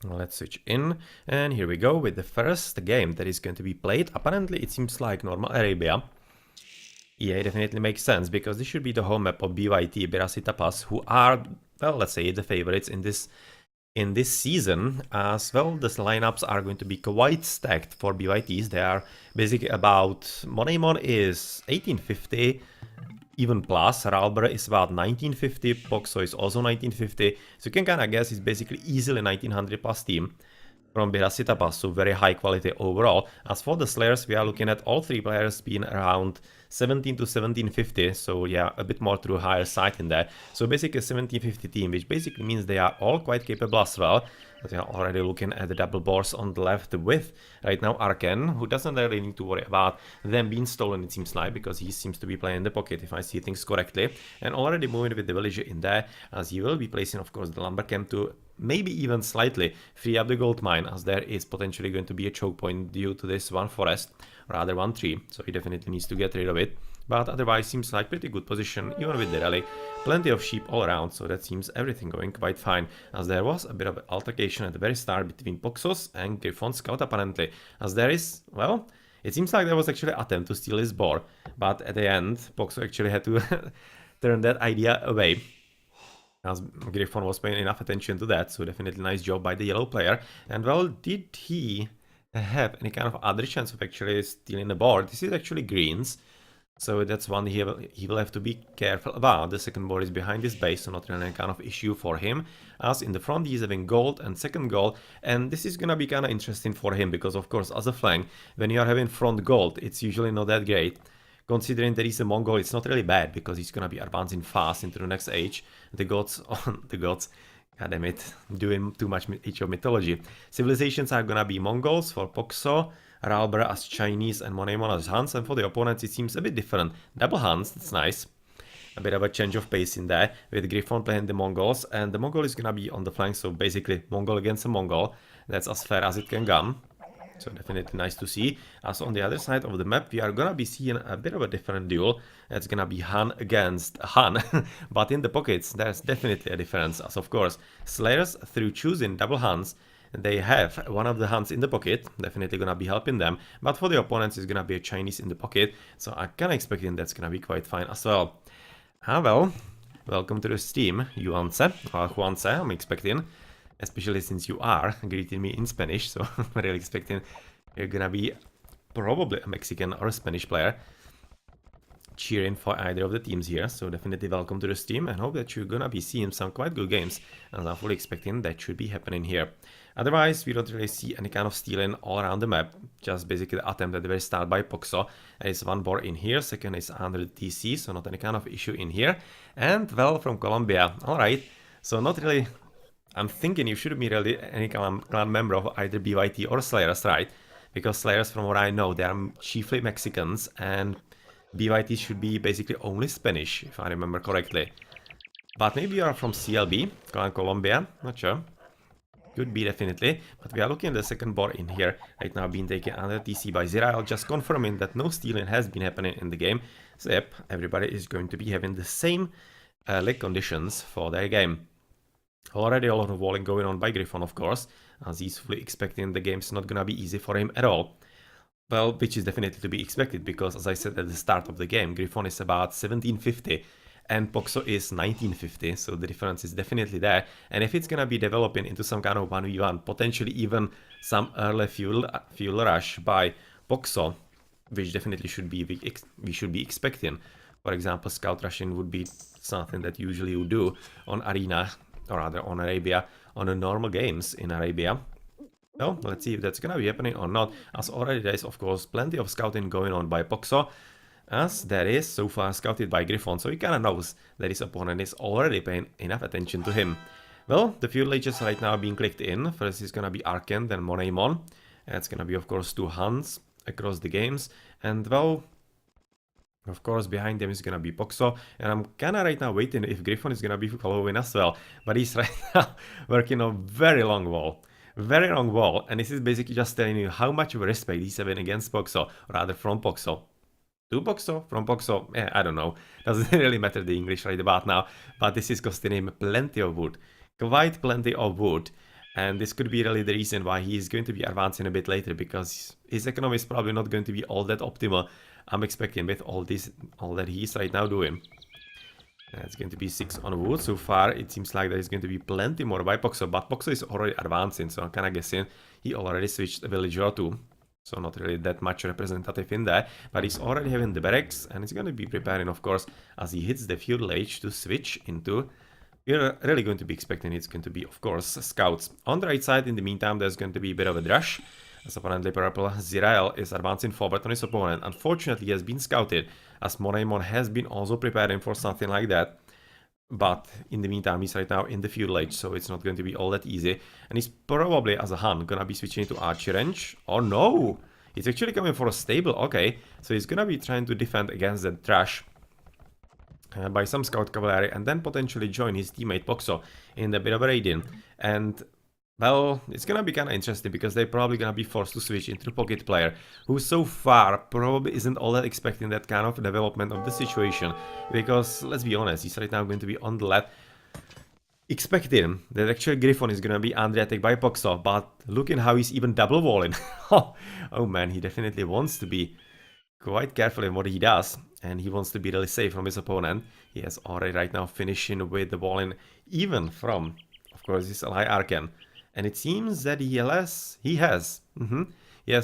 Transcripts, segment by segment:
Let's switch in, and here we go with the first game that is going to be played. Apparently, it seems like normal Arabia. Yeah, it definitely makes sense, because this should be the home map of ByT, Berasita Pass, who are, well, let's say, the favorites in this season. As well, the lineups are going to be quite stacked for ByTs. They are basically about, Moneymon is 1850, even plus, Ralber is about 1950, Poxo is also 1950, so you can kind of guess it's basically easily 1900 plus team from Berasita Pass, so very high quality overall. As for the SlayeRs, we are looking at all three players being around 17 to 1750, so yeah, a bit more to a higher side in there. So basically a 1750 team, which basically means they are all quite capable as well. But we are already looking at the double boards on the left with, right now, Arken, who doesn't really need to worry about them being stolen, it seems like, because he seems to be playing the pocket, if I see things correctly. And already moving with the villager in there, as he will be placing, of course, the lumber camp to maybe even slightly free up the gold mine, as there is potentially going to be a choke point due to this one forest, rather one tree, so he definitely needs to get rid of it. But otherwise seems like pretty good position, even with the rally. Plenty of sheep all around, so that seems everything going quite fine, as there was a bit of an altercation at the very start between Poxos and Griffon Scout apparently, as there is, well, it seems like there was actually an attempt to steal his boar, but at the end, Poxo actually had to turn that idea away, as Griffon was paying enough attention to that, so definitely nice job by the yellow player. And well, did he have any kind of other chance of actually stealing the board? This is actually greens, so that's one he will have to be careful about. The second board is behind his base, so not really any kind of issue for him. As in the front, he's having gold and second gold, and this is gonna be kind of interesting for him, because of course, as a flank, when you are having front gold, it's usually not that great. Considering that he's a Mongol, it's not really bad, because he's gonna be advancing fast into the next age. The gods, goddammit, doing too much Age of Mythology. Civilizations are gonna be Mongols for Poxo, Ralber as Chinese, and Moneymon as Hans, and for the opponents it seems a bit different. Double Hans, that's nice. A bit of a change of pace in there, with Griffon playing the Mongols, and the Mongol is gonna be on the flank, so basically Mongol against a Mongol. That's as fair as it can come. So definitely nice to see. As on the other side of the map, we are gonna be seeing a bit of a different duel. It's gonna be Han against Han, but in the pockets, there's definitely a difference. As of course, SlayeRs, through choosing double Hans, they have one of the Hans in the pocket, definitely gonna be helping them, but for the opponents, it's gonna be a Chinese in the pocket, so I'm kinda expecting that's gonna be quite fine as well. Well, welcome to the stream, Juanse, or Juanse, I'm expecting. Especially since you are greeting me in Spanish, so I'm really expecting you're gonna be probably a Mexican or a Spanish player cheering for either of the teams here. So definitely welcome to the stream, and hope that you're gonna be seeing some quite good games, and I'm fully expecting that should be happening here. Otherwise, we don't really see any kind of stealing all around the map, just basically the attempt at the very start by Poxo. There is one board in here, second is under the TC, so not any kind of issue in here. And well, from Colombia, alright, so not really. I'm thinking you shouldn't be really any clan member of either ByT or SlayeRs, right? Because SlayeRs, from what I know, they are chiefly Mexicans, and ByT should be basically only Spanish, if I remember correctly. But maybe you are from CLB, Clan Colombia, not sure. Could be, definitely. But we are looking at the second board in here, right now being taken under TC by Zirael, just confirming that no stealing has been happening in the game. So yep, everybody is going to be having the same leg conditions for their game. Already a lot of walling going on by Griffon, of course, as he's fully expecting the game's not gonna be easy for him at all. Well, which is definitely to be expected, because as I said at the start of the game, Griffon is about 1750 and Poxo is 1950, so the difference is definitely there. And if it's gonna be developing into some kind of 1v1, potentially even some early fuel rush by Poxo, which definitely we should be expecting. For example, scout rushing would be something that usually you do on Arena, or rather on Arabia, on the normal games in Arabia. Well, let's see if that's gonna be happening or not, as already there is of course plenty of scouting going on by Poxo, as there is so far scouted by Griffon, so he kinda knows that his opponent is already paying enough attention to him. Well, the fuel lages right now being clicked in. First is gonna be Arken, then Moneymon. It's gonna be of course two Hans across the games, and well, of course, behind them is gonna be Poxo, and I'm kinda right now waiting if Griffon is gonna be following as well, but he's right now working on very long wall, and this is basically just telling you how much of a respect he's having against Poxo, or rather from Poxo. To Poxo, from Poxo, I don't know, doesn't really matter the English right about now, but this is costing him plenty of wood, quite plenty of wood. And this could be really the reason why he's going to be advancing a bit later, because his economy is probably not going to be all that optimal. I'm expecting with all that he's right now doing. It's going to be 6 on wood. So far, it seems like there is going to be plenty more by Poxo, but Poxo is already advancing, so I'm kind of guessing he already switched a village or two. So not really that much representative in there, but he's already having the barracks, and he's going to be preparing, of course, as he hits the feudal age to switch into... We're really going to be expecting it's going to be, of course, scouts. On the right side, in the meantime, there's going to be a bit of a rush, as apparently Purple Zirael is advancing forward on his opponent. Unfortunately, he has been scouted, as Monaimon has been also preparing for something like that. But in the meantime, he's right now in the feudal age, so it's not going to be all that easy. And he's probably, as a Han, gonna be switching to archer range. Oh no! He's actually coming for a stable, okay. So he's gonna be trying to defend against that trash by some scout cavalry, and then potentially join his teammate Poxo in the bit of a raiding. And well, it's gonna be kind of interesting, because they're probably gonna be forced to switch into the pocket player, who so far probably isn't all that expecting that kind of development of the situation, because let's be honest, he's right now going to be on the left, expecting that actually Griffon is gonna be under attack by Poxo, but looking how he's even double walling. Oh man, he definitely wants to be quite careful in what he does, and he wants to be really safe from his opponent. He has already right now finishing with the walling, even from, of course, his ally Arken. And it seems that he has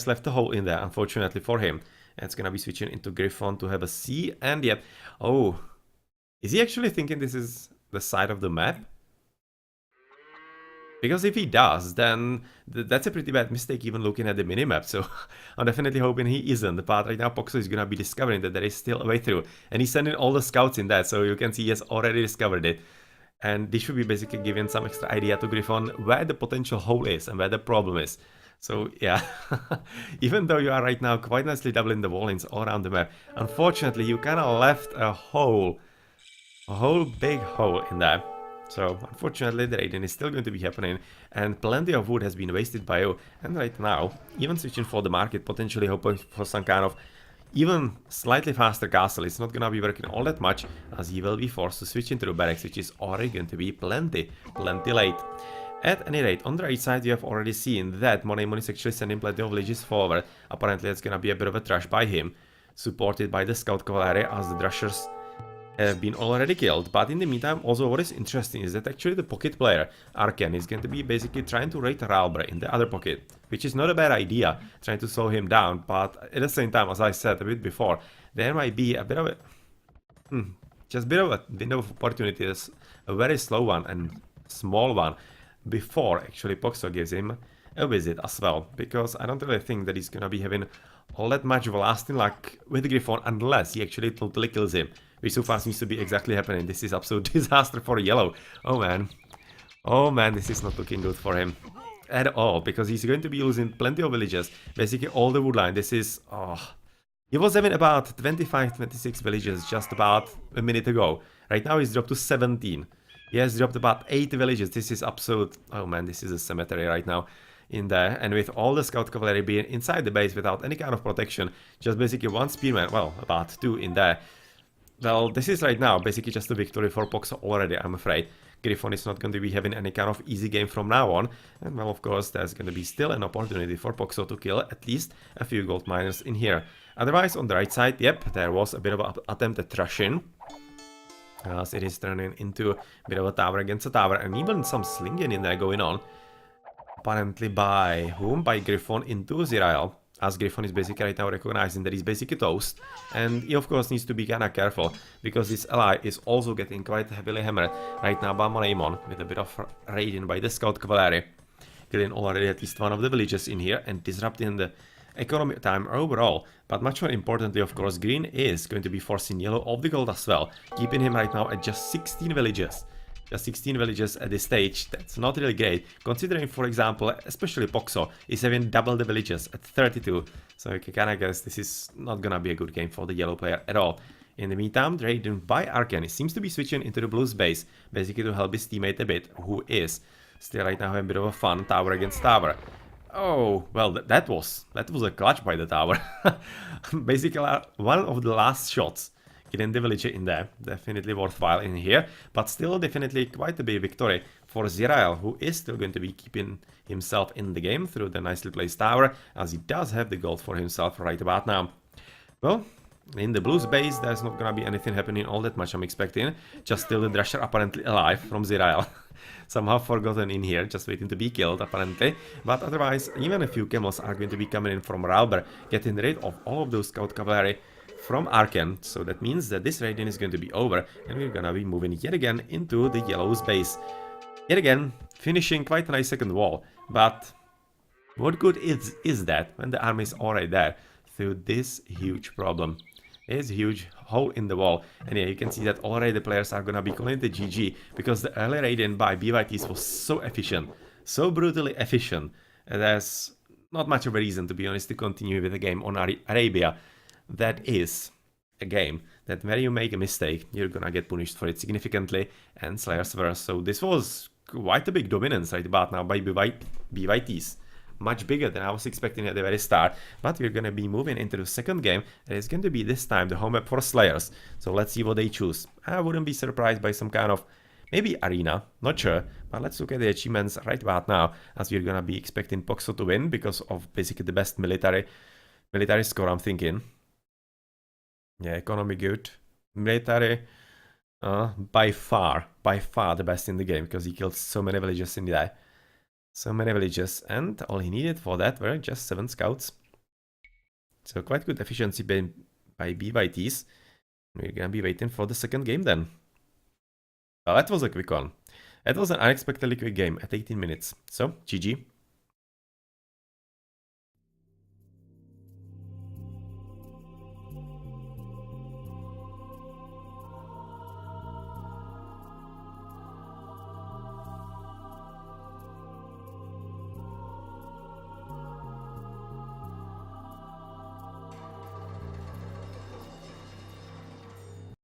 left a hole in there, unfortunately for him. And it's gonna be switching into Griffon to have a C, and yep. Oh, is he actually thinking this is the side of the map? Because if he does, then that's a pretty bad mistake even looking at the minimap, so I'm definitely hoping he isn't. But right now Poxo is gonna be discovering that there is still a way through, and he's sending all the scouts in that, so you can see he has already discovered it. And this should be basically giving some extra idea to Griffon where the potential hole is and where the problem is. So yeah, even though you are right now quite nicely doubling the wallings all around the map, unfortunately you kind of left a whole big hole in there. So unfortunately the raiding is still going to be happening, and plenty of wood has been wasted by you. And right now, even switching for the market, potentially hoping for some kind of even slightly faster castle. It's not gonna be working all that much, as he will be forced to switch into the barracks, which is already going to be plenty late. At any rate, on the right side you have already seen that Monaimon is actually sending plenty of villages forward. Apparently it's gonna be a bit of a trash by him, supported by the scout cavalry, as the Drushers have been already killed. But in the meantime, also what is interesting is that actually the pocket player, Arken, is going to be basically trying to raid Ralbre in the other pocket, which is not a bad idea, trying to slow him down. But at the same time, as I said a bit before, there might be a bit of a just a bit of a window of opportunity, a very slow one and small one, before actually Poxo gives him a visit as well, because I don't really think that he's gonna be having all that much lasting luck with Griffon unless he actually totally kills him, which so far seems to be exactly happening. This is absolute disaster for yellow. Oh man, this is not looking good for him at all, because he's going to be losing plenty of villages, basically all the woodline. This is, he was having about 25-26 villages just about a minute ago. Right now he's dropped to 17. He has dropped about 8 villages. This is absolute, oh man, this is a cemetery right now in there. And with all the scout cavalry being inside the base without any kind of protection, just basically one spearman, well, about 2 in there. Well, this is right now basically just a victory for Poxo already, I'm afraid. Griffon is not going to be having any kind of easy game from now on. And well, of course, there's going to be still an opportunity for Poxo to kill at least a few gold miners in here. Otherwise, on the right side, yep, there was a bit of an attempt at rushing, as it is turning into a bit of a tower against a tower, and even some slinging in there going on. Apparently by whom? By Griffon into Zirael, as Griffon is basically right now recognizing that he's basically toast, and he of course needs to be kinda careful, because this ally is also getting quite heavily hammered right now by Monaimon, with a bit of raiding by the scout cavalry, killing already at least one of the villages in here and disrupting the economy time overall. But much more importantly, of course, green is going to be forcing yellow off the gold as well, keeping him right now at just 16 villages. Just 16 villages at this stage. That's not really great, considering, for example, especially Poxo is having double the villages at 32. So you can kind of guess this is not gonna be a good game for the yellow player at all. In the meantime, raiding by Arken seems to be switching into the blue's base, basically to help his teammate a bit, who is still right now having a bit of a fun tower against tower. Oh, well, that was a clutch by the tower. Basically, one of the last shots getting the villager in there. Definitely worthwhile in here, but still definitely quite a big victory for SlayeR, who is still going to be keeping himself in the game through the nicely placed tower, as he does have the gold for himself right about now. Well, in the blues base, there's not gonna be anything happening all that much, I'm expecting. Just still the Thrasher apparently alive from SlayeR. Somehow forgotten in here, just waiting to be killed apparently. But otherwise, even a few camels are going to be coming in from Rauber, getting rid of all of those scout cavalry from Arken. So that means that this raiding is going to be over, and we're gonna be moving yet again into the yellow's base. Yet again, finishing quite a nice second wall. But what good is that when the army is already there through this huge problem? Is a huge hole in the wall, and yeah, you can see that already the players are gonna be calling the GG, because the early raiding by ByTs was so efficient, so brutally efficient, and there's not much of a reason, to be honest, to continue with the game on Arabia. That is a game that where you make a mistake, you're gonna get punished for it significantly, and SlayeR's verse. So this was quite a big dominance right about now by ByTs. Much bigger than I was expecting at the very start, but we're gonna be moving into the second game, and it's going to be this time the home map for SlayeRs. So let's see what they choose. I wouldn't be surprised by some kind of maybe arena, not sure, but let's look at the achievements right about now, as we're gonna be expecting Poxo to win because of basically the best military score, I'm thinking. Yeah, economy good, military by far the best in the game, because he killed so many villagers in there. So many villages, and all he needed for that were just 7 scouts. So quite good efficiency by ByTs. We're gonna be waiting for the second game then. Well, that was a quick one. That was an unexpectedly quick game at 18 minutes. So, GG.